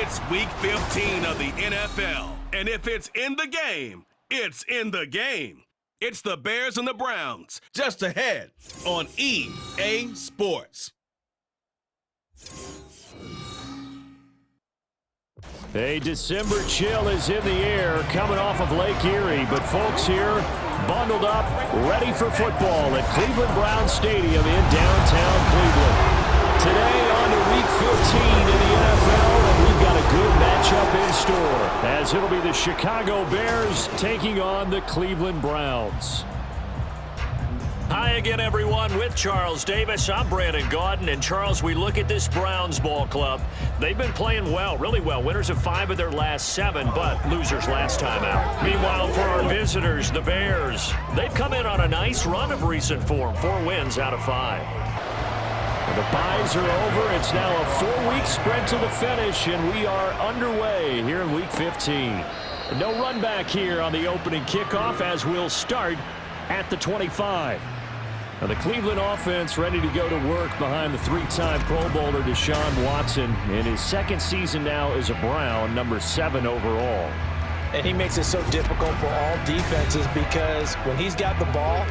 It's Week 15 of the NFL, and if it's in the game, it's in the game. It's the Bears and the Browns, just ahead on EA Sports. A December chill is in the air coming off of Lake Erie, but folks here bundled up, ready for football at Cleveland Browns Stadium in downtown Cleveland. Today on to Week 15 in the NFL, and we've got a good matchup in store, as it'll be the Chicago Bears taking on the Cleveland Browns. Hi again, everyone. With Charles Davis, I'm Brandon Gaudin. And Charles, we look at this Browns ball club. They've been playing well, really well. Winners of 5 of their last 7, but losers last time out. Meanwhile, for our visitors, the Bears, they've come in on a nice run of recent form. 4 wins out of 5. The byes are over. It's now a 4-week sprint to the finish, and we are underway here in Week 15. No run back here on the opening kickoff, as we'll start at the 25. Now the Cleveland offense ready to go to work behind the 3-time Pro Bowler Deshaun Watson in his 2nd season now as a Brown, number 7 overall. And he makes it so difficult for all defenses because when he's got the ball,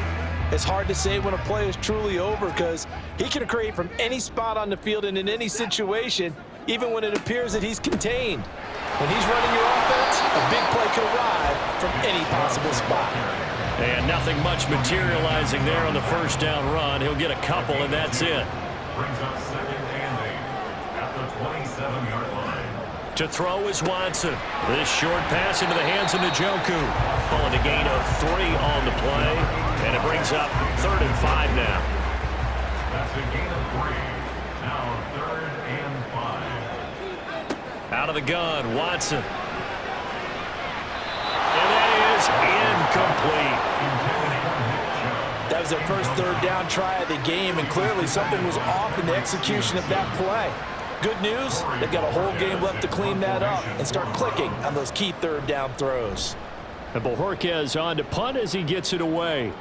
it's hard to say when a play is truly over because he can create from any spot on the field and in any situation, even when it appears that he's contained. When he's running your offense, a big play could arrive from any possible spot. And nothing much materializing there on the first down run. He'll get a couple, and that's it. Brings up 2nd and 8 at the 27-yard line. To throw is Watson. This short pass into the hands of Njoku. Pulling a gain of 3 on the play, and it brings up 3rd and 5 now. That's a gain of 3. Now 3rd and 5. Out of the gun, Watson. And that is incomplete. That was their first 3rd down try of the game, and clearly something was off in the execution of that play. Good news, they've got a whole game left to clean that up and start clicking on those key 3rd down throws. And Bojorquez on to punt as he gets it away.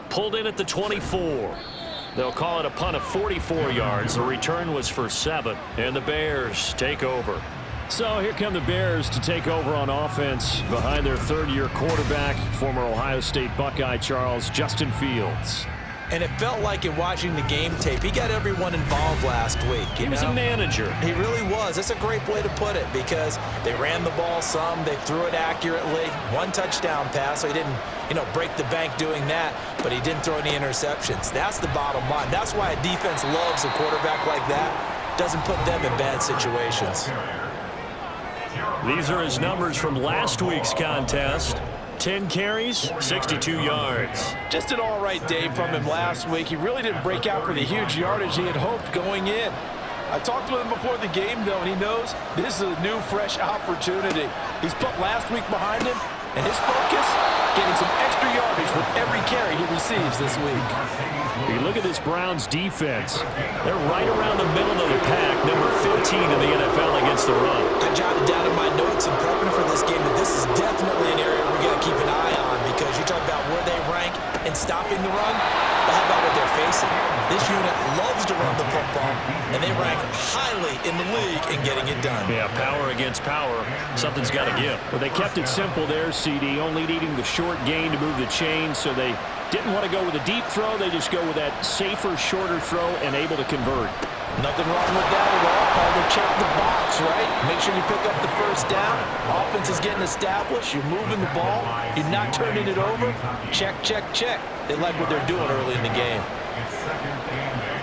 Pulled in at the 24. They'll call it a punt of 44 yards. The return was for 7, and the Bears take over. So here come the Bears to take over on offense behind their 3rd-year quarterback, former Ohio State Buckeye Justin Fields. And it felt like in watching the game tape, he got everyone involved last week. He was a manager. He really was. That's a great way to put it because they ran the ball some, they threw it accurately. 1 touchdown pass, so he didn't, break the bank doing that, but he didn't throw any interceptions. That's the bottom line. That's why a defense loves a quarterback like that. Doesn't put them in bad situations. These are his numbers from last week's contest. 10 carries, 62 yards. Just an all-right day from him last week. He really didn't break out for the huge yardage he had hoped going in. I talked with him before the game, though, and he knows this is a new, fresh opportunity. He's put last week behind him, and his focus, getting some extra yardage with every carry he receives this week. You look at this Browns defense. They're right around the middle of the pack, number 15 in the NFL against the run. I jotted down in my notes in prepping for this game that this is definitely an area we're going to keep an eye on because you talk about where they rank in stopping the run. Well, how about what they're facing? This unit loves to run the football, and they rank highly in the league in getting it done. Yeah, power against power. Something's got to give. Well, they kept it simple there, CD, only needing the short gain to move the chain, so they didn't want to go with a deep throw. They just go with that safer, shorter throw and able to convert. Nothing wrong with that at all. Call to check the box, right? Make sure you pick up the first down. Offense is getting established. You're moving the ball. You're not turning it over. Check, check, check. They like what they're doing early in the game. It's 2nd and 8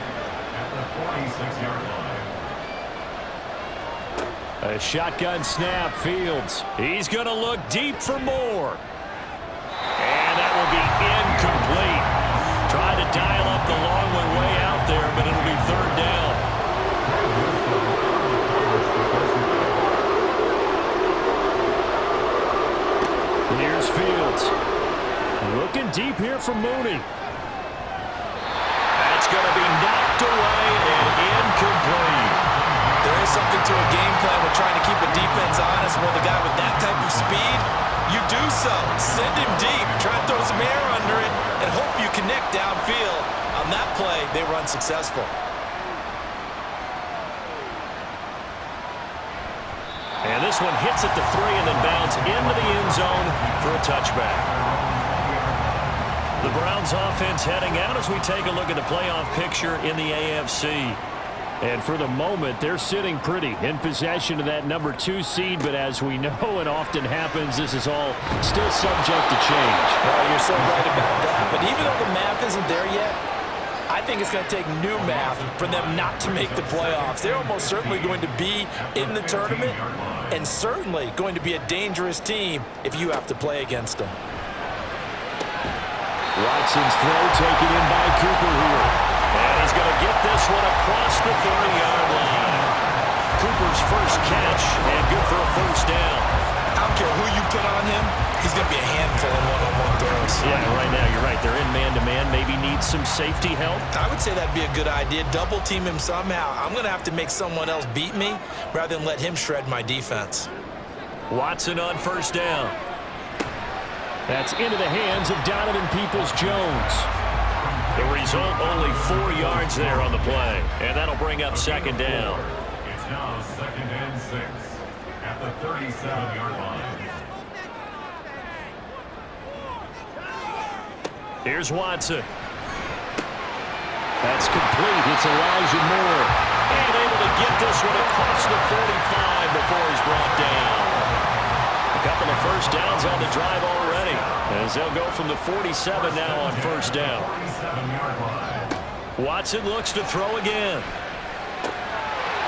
at the 46-yard line. A shotgun snap, Fields. He's going to look deep for more. And that will be incomplete. Trying to dial up the long one way out there, but it'll be 3rd down. Here's Fields. Looking deep here for Mooney. That's going to be knocked away and incomplete. There is something to a game plan with trying to keep a defense honest with a guy with that type of speed. You do so. Send him deep. Try to throw some air under it and hope you connect downfield. On that play, they run successful. And this one hits at the 3 and then bounds into the end zone for a touchback. The Browns offense heading out as we take a look at the playoff picture in the AFC. And for the moment, they're sitting pretty in possession of that number 2 seed. But as we know and often happens, this is all still subject to change. Well, you're so right about that. But even though the math isn't there yet, I think it's going to take new math for them not to make the playoffs. They're almost certainly going to be in the tournament and certainly going to be a dangerous team if you have to play against them. Watson's throw taken in by Cooper here. And he's going to get this one across the 30-yard line. Cooper's first catch, and good for a first down. I don't care who you put on him, he's going to be a handful in one-on-one throws. Yeah, right now you're right. They're in man-to-man. Maybe need some safety help. I would say that'd be a good idea. Double team him somehow. I'm going to have to make someone else beat me rather than let him shred my defense. Watson on first down. That's into the hands of Donovan Peoples-Jones. The result, only 4 yards there on the play. And that'll bring up second down. It's now 2nd and 6 at the 37-yard line. Here's Watson. That's complete. It's Elijah Moore. And able to get this one across the 45 before he's brought down. A couple of first downs on the drive already, as they'll go from the 47 now on first down. Watson looks to throw again.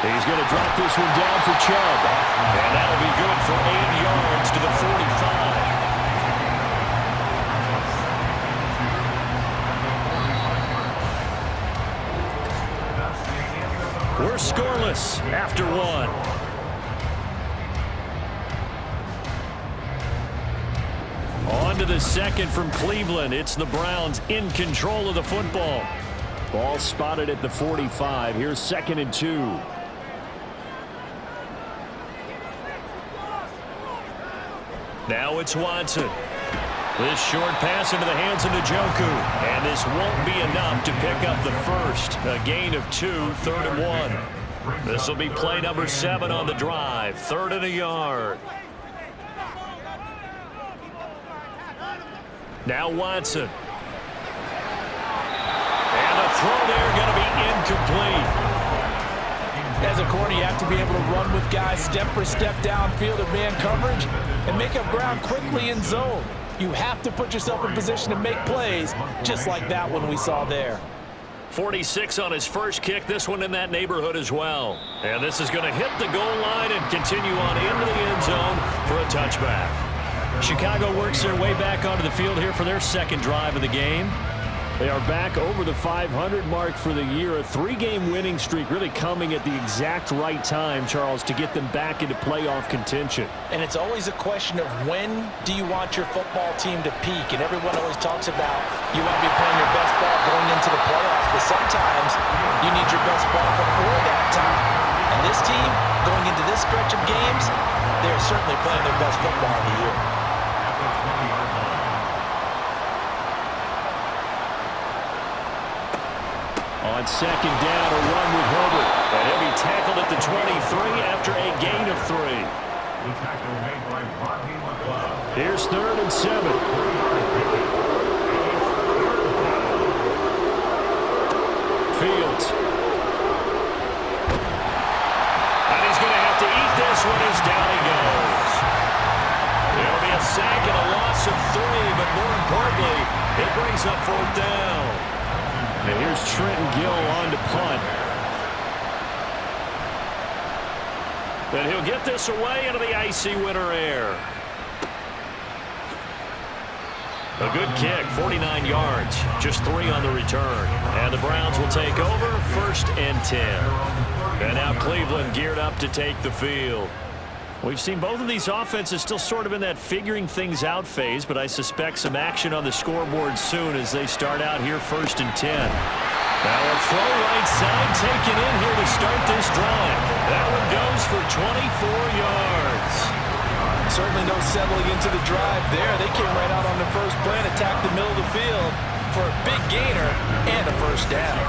He's going to drop this one down for Chubb. And that'll be good for 8 yards to the 45. We're scoreless after one. On to the second from Cleveland. It's the Browns in control of the football. Ball spotted at the 45. Here's 2nd and 2. Now it's Watson. This short pass into the hands of Njoku. And this won't be enough to pick up the first. A gain of 2, 3rd and 1. This will be play number 7 on the drive. 3rd and a yard. Now Watson. And the throw there going to be incomplete. As a corner, you have to be able to run with guys step for step downfield of man coverage and make up ground quickly in zone. You have to put yourself in position to make plays, just like that one we saw there. 46 on his first kick. This one in that neighborhood as well. And this is going to hit the goal line and continue on into the end zone for a touchback. Chicago works their way back onto the field here for their second drive of the game. They are back over the 500 mark for the year. A 3-game winning streak really coming at the exact right time, Charles, to get them back into playoff contention. And it's always a question of when do you want your football team to peak? And everyone always talks about you want to be playing your best ball going into the playoffs, but sometimes you need your best ball before that time. And this team, going into this stretch of games, they're certainly playing their best football of the year. On second down, a run with Herbert. And he'll be tackled at the 23 after a gain of 3. Here's 3rd and 7. Fields. And he's going to have to eat this one as down he goes. There'll be a sack and a loss of 3, but more importantly, it brings up 4th down. And here's Trenton Gill on to punt. But he'll get this away into the icy winter air. A good kick, 49 yards, just 3 on the return. And the Browns will take over, 1st and 10. And now Cleveland geared up to take the field. We've seen both of these offenses still sort of in that figuring things out phase, but I suspect some action on the scoreboard soon as they start out here 1st and 10. Now a throw right side taken in here to start this drive. That one goes for 24 yards. Certainly no settling into the drive there. They came right out on the first play and attacked the middle of the field for a big gainer and a first down.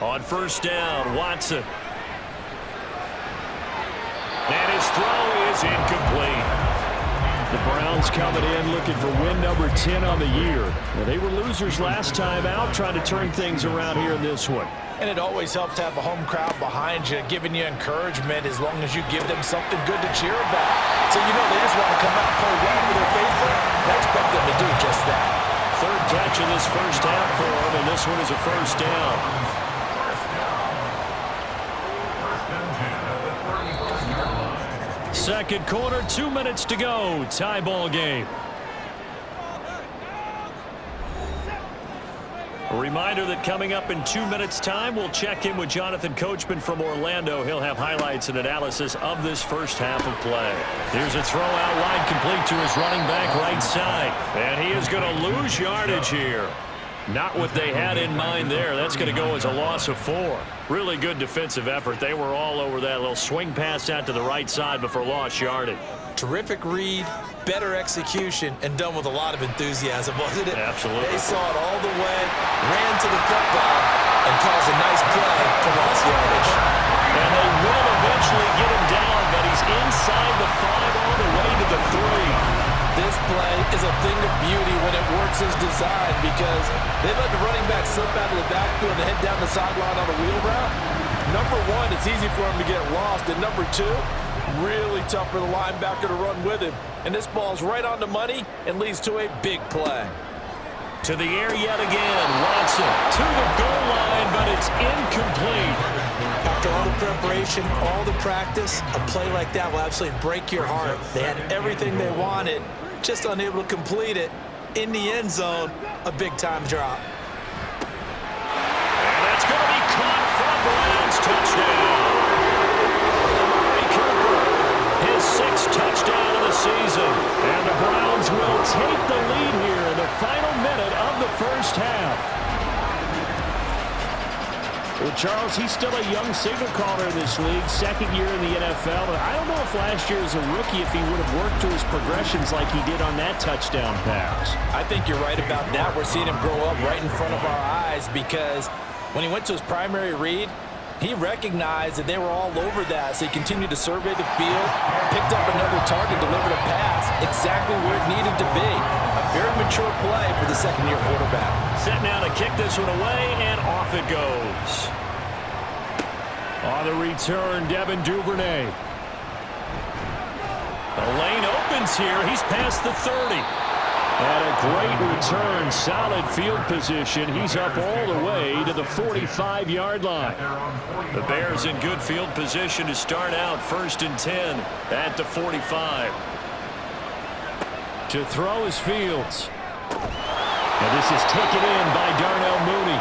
On first down, Watson. And his throw is incomplete. The Browns coming in looking for win number 10 on the year. Well, they were losers last time out, trying to turn things around here in this one. And it always helps to have a home crowd behind you, giving you encouragement as long as you give them something good to cheer about. So you know they just want to come out and play well for their faithful. I expect them to do just that. Third catch of this first half for him, and this one is a first down. Second quarter, 2 minutes to go. Tie ball game. A reminder that coming up in 2 minutes' time, we'll check in with Jonathan Coachman from Orlando. He'll have highlights and analysis of this first half of play. Here's a throw out wide complete to his running back right side. And he is going to lose yardage here. Not what they had in mind there. That's going to go as a loss of 4. Really good defensive effort. They were all over that little swing pass out to the right side before lost yardage. Terrific read, better execution, and done with a lot of enthusiasm, wasn't it? Absolutely. They saw it all the way, ran to the football, and caused a nice play for lost yardage. And they will eventually get him down, but he's inside the 5 all the way to the 3. This play is a thing of beauty when it works as designed because they let the running back slip out of the backfield and head down the sideline on a wheel route. Number one, it's easy for him to get lost. And number two, really tough for the linebacker to run with him. And this ball's right on the money and leads to a big play. To the air yet again. Watson to the goal line, but it's incomplete. After all the preparation, all the practice, a play like that will absolutely break your heart. They had everything they wanted, just unable to complete it. In the end zone, a big-time drop. And that's going to be caught for a Browns touchdown. Amari Cooper, his 6th touchdown of the season. And the Browns will take the lead here in the final minute of the first half. Well, Charles, he's still a young signal caller in this league, second year in the NFL. And I don't know if last year as a rookie if he would have worked through his progressions like he did on that touchdown pass. I think you're right about that. We're seeing him grow up right in front of our eyes because when he went to his primary read, he recognized that they were all over that. So he continued to survey the field, picked up another target, delivered a pass exactly where it needed to be. A very mature play for the second-year quarterback. Set now to kick this one away, and off it goes. On the return, Devin Duvernay. The lane opens here. He's past the 30. And a great return, solid field position. He's up all the way to the 45-yard line. The Bears in good field position to start out 1st and 10 at the 45. To throw is Fields. And this is taken in by Darnell Mooney.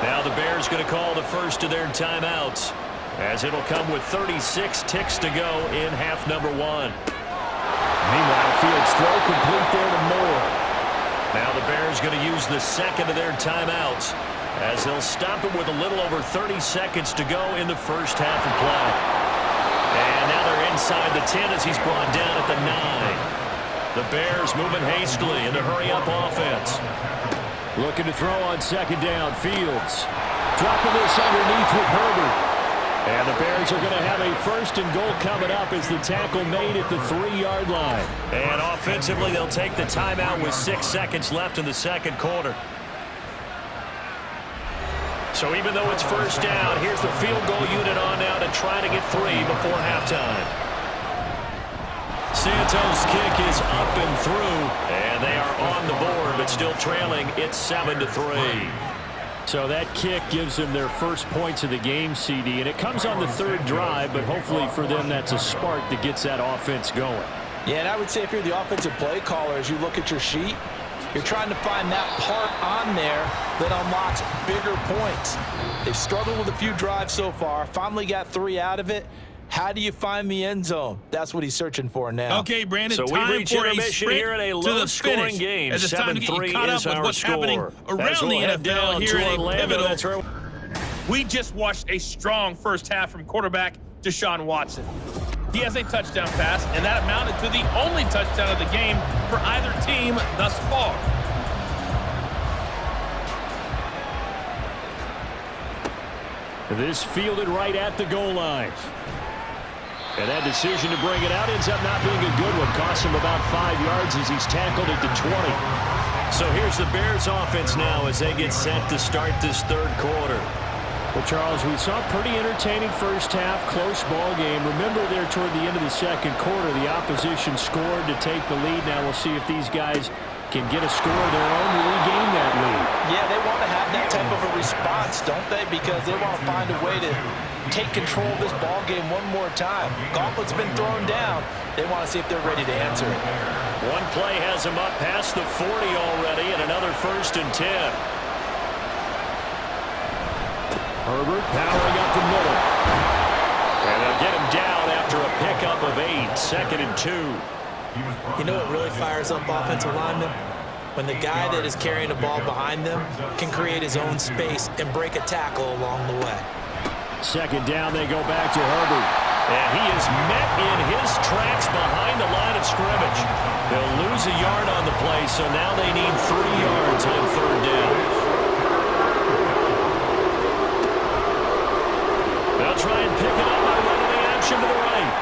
Now the Bears going to call the first of their timeouts as it'll come with 36 ticks to go in half number 1. Meanwhile, Fields throw complete there to Moore. Now the Bears going to use the second of their timeouts as they'll stop it with a little over 30 seconds to go in the first half of play. And now they're inside the 10 as he's brought down at the 9. The Bears moving hastily in the hurry-up offense. Looking to throw on second down. Fields dropping this underneath with Herbert. And the Bears are going to have a 1st and goal coming up as the tackle made at the 3-yard line. And offensively, they'll take the timeout with 6 seconds left in the second quarter. So even though it's first down, here's the field goal unit on now to try to get 3 before halftime. Santos' kick is up and through, and they are on the board, but still trailing. It's 7-3. So that kick gives them their first points of the game, CD, and it comes on the 3rd drive, but hopefully for them that's a spark that gets that offense going. Yeah, and I would say if you're the offensive play caller, as you look at your sheet, you're trying to find that part on there that unlocks bigger points. They've struggled with a few drives so far, finally got 3 out of it. How do you find the end zone? That's what he's searching for now. Okay, Brandon, so time we reach for a intermission here in a low-scoring game. As it's time to get you caught up with what's happening around the NFL here in a pivotal. We just watched a strong first half from quarterback Deshaun Watson. He has a touchdown pass, and that amounted to the only touchdown of the game for either team thus far. This fielded right at the goal line. And that decision to bring it out ends up not being a good one. Costs him about 5 yards as he's tackled at the 20. So here's the Bears offense now as they get set to start this third quarter. Well, Charles, we saw a pretty entertaining first half, close ball game. Remember there toward the end of the second quarter, the opposition scored to take the lead. Now we'll see if these guys can get a score of their own to regain that lead. Yeah, they want to have that type of a response, don't they? Because they want to find a way to take control of this ball game one more time. Gauntlet's been thrown down. They want to see if they're ready to answer it. One play has him up past the 40 already, and another 1st and 10. Herbert powering up the middle. And they'll get him down after a pickup of 8. 2nd and 2. You know what really fires up offensive linemen? When the guy that is carrying the ball behind them can create his own space and break a tackle along the way. 2nd down, they go back to Herbert. And he is met in his tracks behind the line of scrimmage. They'll lose a yard on the play, so now they need 3 yards on 3rd down. They'll try and pick it up by running the action to the right.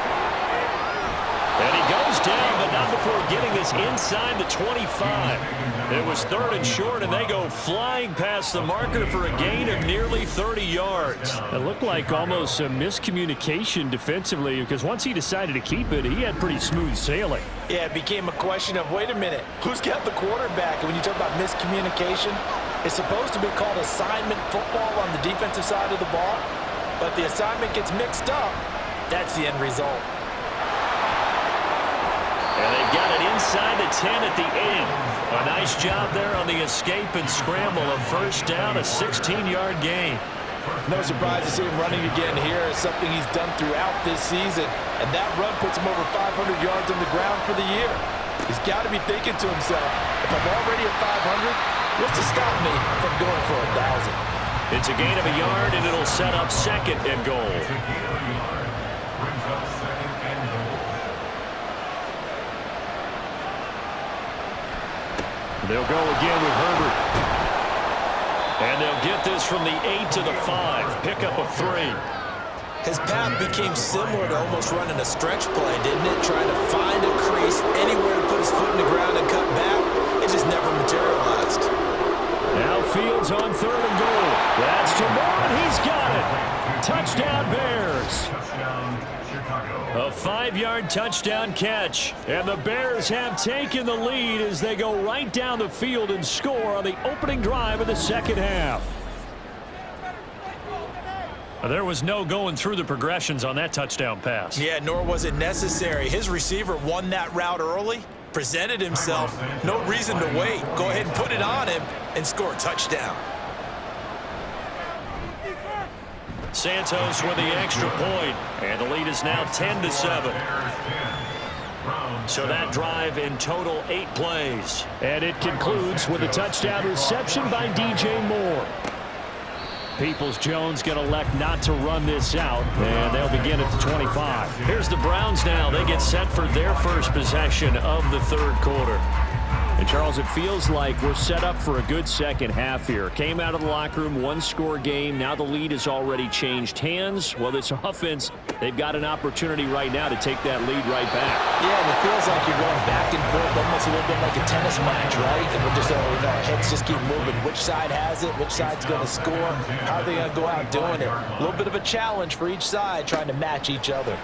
And he goes down, but not before getting this inside the 25. It was 3rd and short, and they go flying past the marker for a gain of nearly 30 yards. It looked like almost a miscommunication defensively, because once he decided to keep it, he had pretty smooth sailing. Yeah, it became a question of, wait a minute, who's got the quarterback? And when you talk about miscommunication, it's supposed to be called assignment football on the defensive side of the ball. But if the assignment gets mixed up, that's the end result. And they've got it inside the 10 at the end. A nice job there on the escape and scramble. A 1st down, a 16-yard gain. No surprise to see him running again here. It's something he's done throughout this season. And that run puts him over 500 yards on the ground for the year. He's got to be thinking to himself, if I'm already at 500, what's to stop me from going for 1,000? It's a gain of a yard, and it'll set up 2nd and goal. They'll go again with Herbert. And they'll get this from the 8 to the 5. Pickup of 3. His path became similar to almost running a stretch play, didn't it? Trying to find a crease, anywhere to put his foot in the ground and cut back. It just never materialized. Now Fields on 3rd and goal. That's to Moore, and he's got it. Touchdown Bears. A 5-yard touchdown catch. And the Bears have taken the lead as they go right down the field and score on the opening drive of the 2nd half. There was no going through the progressions on that touchdown pass. Yeah, nor was it necessary. His receiver won that route early, presented himself. No reason to wait. Go ahead and put it on him and score a touchdown. Santos with the extra point, and the lead is now 10-7. So that drive in total 8 plays. And it concludes with a touchdown reception by DJ Moore. Peoples-Jones going to elect not to run this out, and they'll begin at the 25. Here's the Browns now. They get set for their first possession of the 3rd quarter. And, Charles, it feels like we're set up for a good second half here. Came out of the locker room, 1-score game. Now the lead has already changed hands. Well, this offense, they've got an opportunity right now to take that lead right back. Yeah, and it feels like you're going back and forth, almost a little bit like a tennis match, right? And we're just, our heads just keep moving. Which side has it? Which side's going to score? How are they going to go out doing it? A little bit of a challenge for each side, trying to match each other.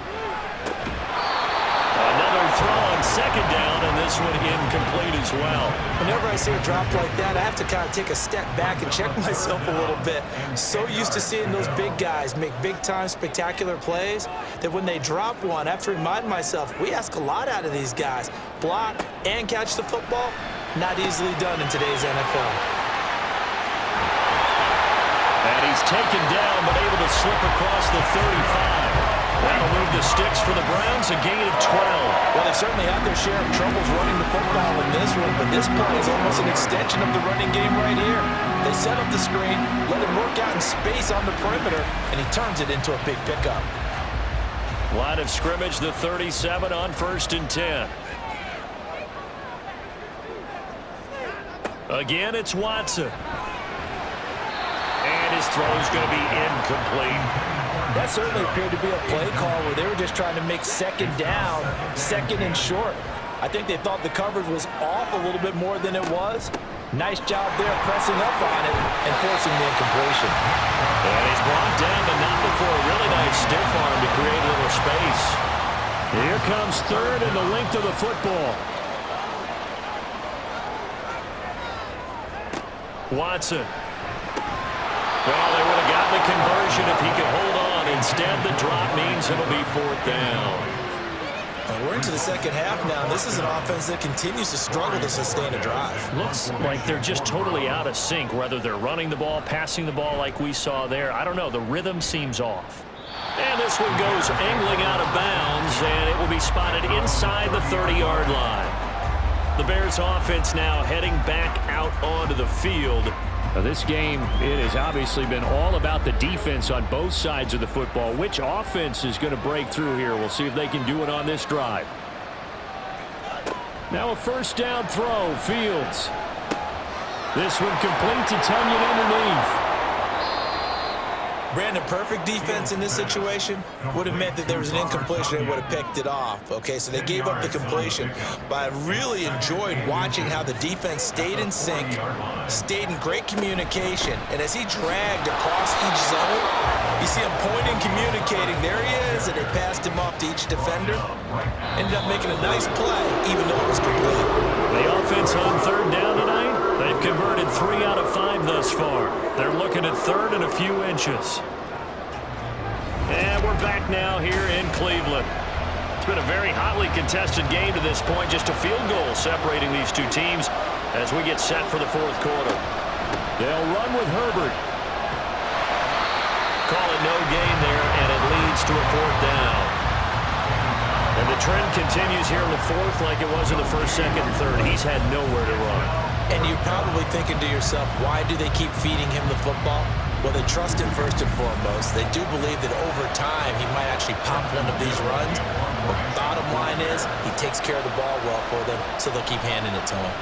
Another throw on 2nd down, and this one incomplete as well. Whenever I see a drop like that, I have to kind of take a step back and check myself a little bit. So used to seeing those big guys make big-time spectacular plays that when they drop one, I have to remind myself, we ask a lot out of these guys. Block and catch the football, not easily done in today's NFL. And he's taken down, but able to slip across the 35. That'll move the sticks for the Browns, a gain of 12. Well, they certainly had their share of troubles running the football in this one, but this play is almost an extension of the running game right here. They set up the screen, let him work out in space on the perimeter, and he turns it into a big pickup. Line of scrimmage, the 37 on 1st and 10. Again, it's Watson. And his throw is going to be incomplete. That certainly appeared to be a play call where they were just trying to make second down, second and short. I think they thought the coverage was off a little bit more than it was. Nice job there pressing up on it and forcing the incompletion. And he's brought down, but not before a really nice stiff arm to create a little space. Here comes third and the length of the football. Watson. Well, they would have gotten the conversion if he could hold on. Instead, the drop means it'll be fourth down. We're into the second half now. This is an offense that continues to struggle to sustain a drive. Looks like they're just totally out of sync, whether they're running the ball, passing the ball like we saw there. I don't know. The rhythm seems off. And this one goes angling out of bounds, and it will be spotted inside the 30-yard line. The Bears offense now heading back out onto the field. Now, this game, it has obviously been all about the defense on both sides of the football. Which offense is going to break through here? We'll see if they can do it on this drive. Now a first down throw, Fields. This one complete to Tunyon underneath. Brandon, perfect defense in this situation would have meant that there was an incompletion and would have picked it off. Okay, so they gave up the completion, but I really enjoyed watching how the defense stayed in sync, stayed in great communication, and as he dragged across each zone, you see him pointing, communicating. There he is, and they passed him off to each defender. Ended up making a nice play, even though it was complete. The offense on third down tonight, they've converted 3 out of 5 thus far. They're looking at third and a few inches. And we're back now here in Cleveland. It's been a very hotly contested game to this point. Just a field goal separating these two teams as we get set for the fourth quarter. They'll run with Herbert. Call it no gain there, and it leads to a fourth down. And the trend continues here in the fourth like it was in the first, second, and third. He's had nowhere to run. And you're probably thinking to yourself, why do they keep feeding him the football? Well, they trust him first and foremost. They do believe that over time he might actually pop one of these runs. But bottom line is he takes care of the ball well for them, so they'll keep handing it to him.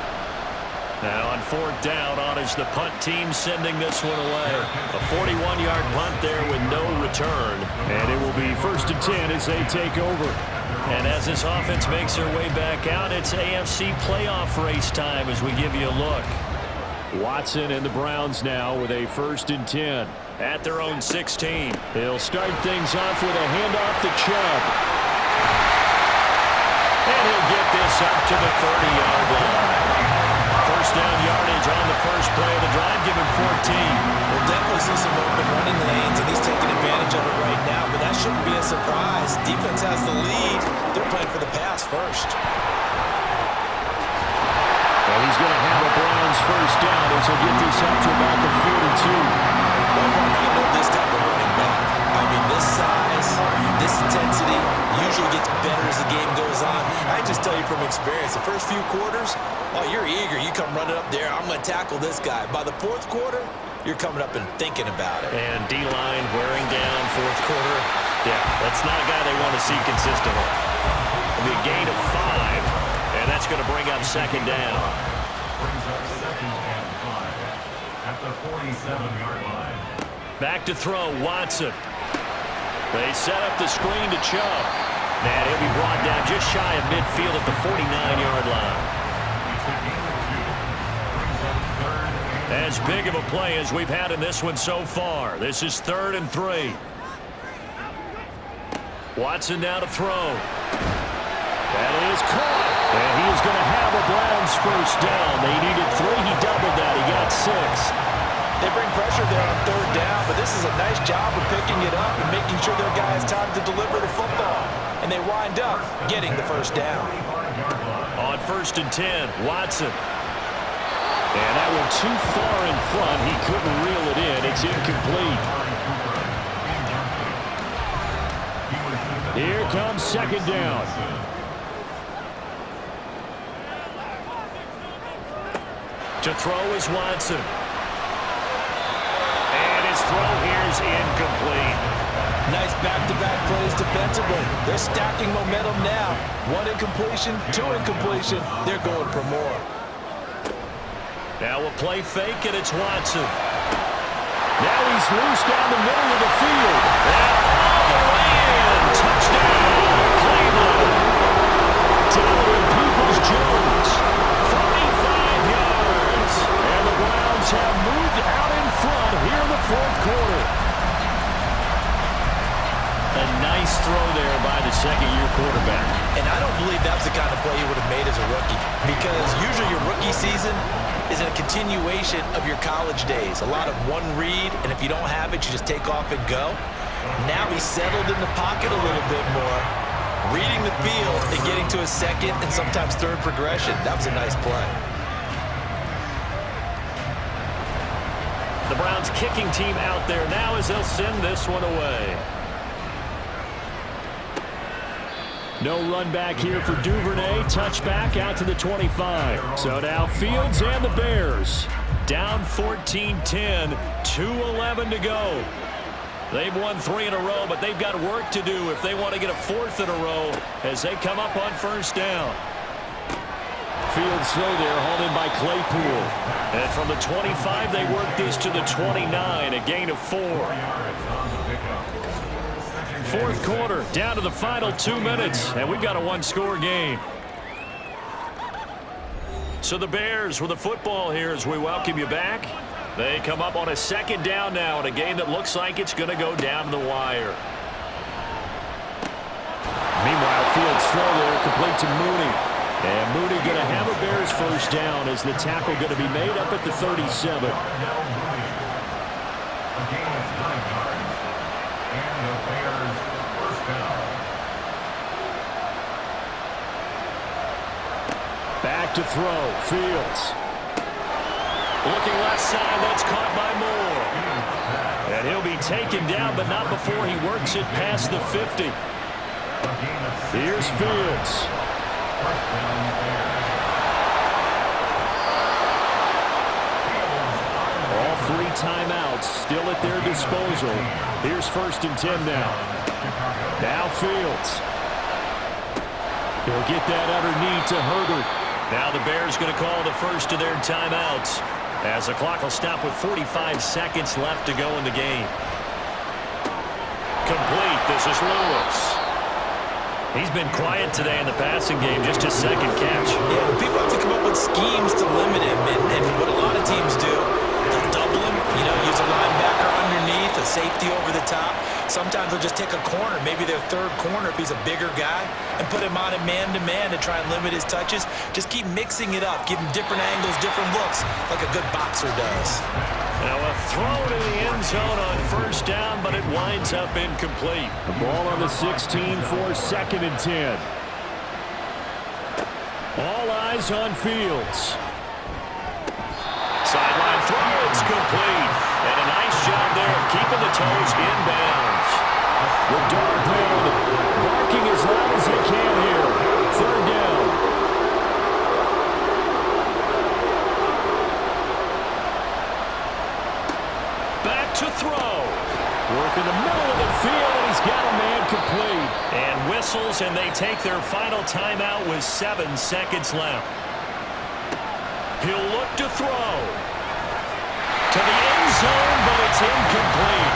Now on fourth down, on is the punt team sending this one away. A 41-yard punt there with no return. And it will be 1st and 10 as they take over. And as this offense makes their way back out, it's AFC playoff race time as we give you a look. Watson and the Browns now with a 1st and 10 at their own 16. They'll start things off with a handoff to Chubb. And he'll get this up to the 30-yard line. First down yardage on the first play of the drive, give him 14. We'll definitely see some open running lanes, and he's taking advantage of it right now, but that shouldn't be a surprise. Defense has the lead. They're playing for the pass first. Well, he's going to have a Browns first down as he'll get this up to about the 42. Well, I know this type of running back. I mean, this size, this intensity usually gets better as the game goes on. I just tell you from experience, the first few quarters, oh, you're eager. You come running up there, I'm going to tackle this guy. By the fourth quarter, you're coming up and thinking about it. And D-line wearing down fourth quarter. Yeah, that's not a guy they want to see consistently. It'll be a gain of 5, and that's going to bring up second down. Brings up 2nd and 5 at the 47-yard line. Back to throw, Watson. They set up the screen to Chubb. And he'll be brought down just shy of midfield at the 49-yard line. As big of a play as we've had in this one so far. This is 3rd and 3. Watson now to throw. That is caught. And he is going to have a Browns first down. They needed 3. He doubled that. He got 6. They bring pressure there on third down, but this is a nice job of picking it up and making sure their guy has time to deliver the football. And they wind up getting the first down. On 1st and 10, Watson. And that one too far in front. He couldn't reel it in. It's incomplete. Here comes second down. To throw is Watson. And his throw here is incomplete. Nice back-to-back plays defensively. They're stacking momentum now. 1 incompletion, 2 incompletion. They're going for more. Now a play fake, and it's Watson. Now He's loose down the middle of the field. And all the way in. Touchdown, Cleveland. Donovan Peoples-Jones, 45 yards. And the Browns have moved out in front here in the fourth quarter. A nice throw there by the second-year quarterback. And I don't believe that's the kind of play he would have made as a rookie, because usually your rookie season is a continuation of your college days. A lot of one read, and if you don't have it, you just take off and go. Now he's settled in the pocket a little bit more, reading the field and getting to a second and sometimes third progression. That was a nice play. The Browns kicking team out there now as they'll send this one away. No run back here for Duvernay. Touchback out to the 25. So now Fields and the Bears down 14-10, 2:11 to go. They've won 3 in a row, but they've got work to do if they want to get a 4th in a row as they come up on first down. Fields slow there, hauled in by Claypool. And from the 25, they work this to the 29, a gain of 4. Fourth quarter, down to the final 2 minutes, and we've got a one-score game. So the Bears with the football here as we welcome you back. They come up on a second down now in a game that looks like it's going to go down to the wire. Meanwhile, Fields throw there, complete to Mooney. And Mooney going to have a Bears first down as the tackle going to be made up at the 37. Back to throw, Fields. Looking left side, that's caught by Moore. And he'll be taken down, but not before he works it past the 50. Here's Fields. All 3 timeouts still at their disposal. Here's 1st and 10 now. Now Fields. He'll get that underneath to Herbert. Now the Bears going to call the first of their timeouts as the clock will stop with 45 seconds left to go in the game. Complete. This is Lewis. He's been quiet today in the passing game, just his second catch. Yeah, people have to come up with schemes to limit him, and what a lot of teams do, they'll double him, use a linebacker underneath, a safety over the top. Sometimes they'll just take a corner, maybe their third corner if he's a bigger guy, and put him on a man-to-man to try and limit his touches. Just keep mixing it up, give him different angles, different looks, like a good boxer does. Now a throw to the end zone on first down, but it winds up incomplete. The ball on the 16 for 2nd and 10. All eyes on Fields. Sideline throw, it's complete. And a nice job there of keeping the toes inbounds. The dog pound barking as loud as he can here. 3rd down. Back to throw. Work in the middle of the field, and he's got a man complete. And whistles, and they take their final timeout with 7 seconds left. He'll look to throw. To the end zone, but it's incomplete.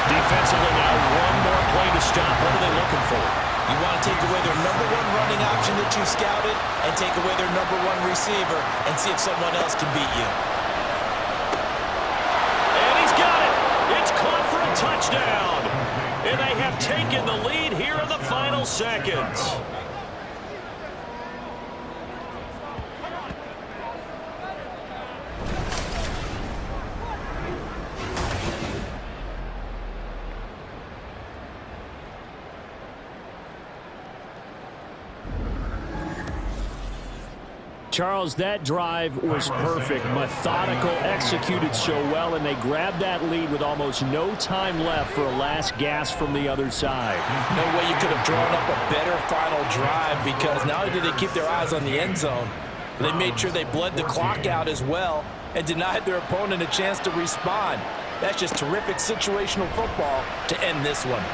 Defensively now, one more play to stop. What are they looking for? You want to take away their number 1 running option that you scouted and take away their number 1 receiver and see if someone else can beat you. And he's got it. It's caught for a touchdown. And they have taken the lead here in the final seconds. Charles, that drive was perfect, methodical, executed so well, and they grabbed that lead with almost no time left for a last gasp from the other side. No way you could have drawn up a better final drive, because not only did they keep their eyes on the end zone, but they made sure they bled the clock out as well and denied their opponent a chance to respond. That's just terrific situational football to end this one.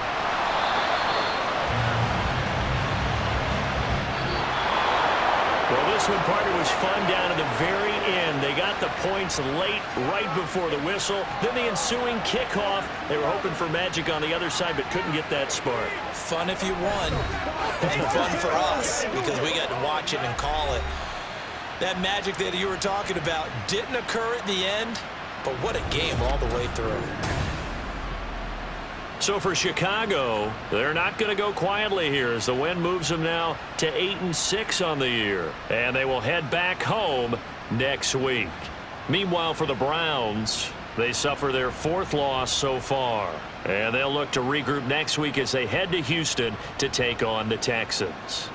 Well, this this one, partner, was fun down to the very end. They got the points late, right before the whistle. Then the ensuing kickoff. They were hoping for magic on the other side, but couldn't get that spark. Fun if you won, and fun for us because we got to watch it and call it. That magic that you were talking about didn't occur at the end, but what a game all the way through. So for Chicago, they're not going to go quietly here as the win moves them now to 8-6 on the year. And they will head back home next week. Meanwhile, for the Browns, they suffer their 4th loss so far. And they'll look to regroup next week as they head to Houston to take on the Texans.